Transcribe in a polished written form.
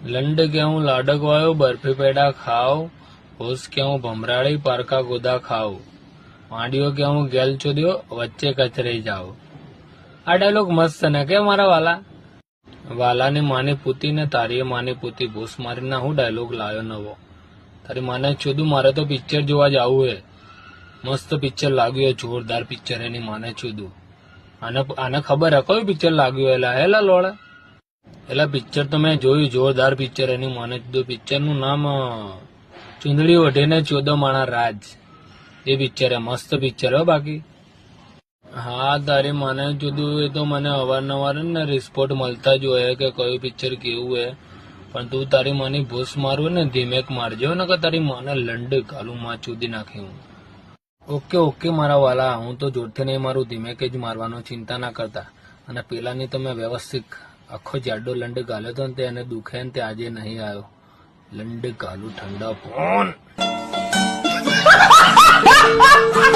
लंड के हूँ लाडक वायो बर्फी पेड़ा खाओ, होश के हूँ भमराड़ी पारका गोदा खाओ, मांडियो के हूँ गेल चोदियो वच्चे कचरे जाओ। आ डायलॉग मस्त ने के मारा वाला ने मानी पूती ने तारी मानी पूती भूस मारी ना हूँ डायलॉग लायो नवो। तारी माने चोदू मारे तो पिक्चर जोवा जाऊ है, मस्त पिक्चर लाग्यो है, जोरदार पिक्चर है नी माने चोदू। आने खबर है कोई पिक्चर लाग्यो हेला लोड़ा एला पिक्चर तो मैं जोयु, जोरदार पिक्चर है नी माने चोदू। पिक्चर नु नाम चुंदड़ी ओढ़ीने 14 माणा राज, ये पिक्चर है, मस्त पिक्चर है बाकी। हाँ तारी माने चोदू ये तो मैंने अवारनवार ने रिपोर्ट मलता जो है कि कोई पिक्चर केवु है, पण तू तारी मानी भूस मारू ने धीमेक मारजो न के तारी माने लंड कालू मां चूदी नाखी हूँ। ओके ओके मारा वाला, हूँ तो जोरथी नहीं मारू, धीमेक ज मारवानो, चिंता ना करता। अने पेलानी तो मैं व्यवस्थित आखो जाडो लंड गाल्यो तो ने दुखे ने आज नहीं आयो। लंड गालू ठंडा फोन।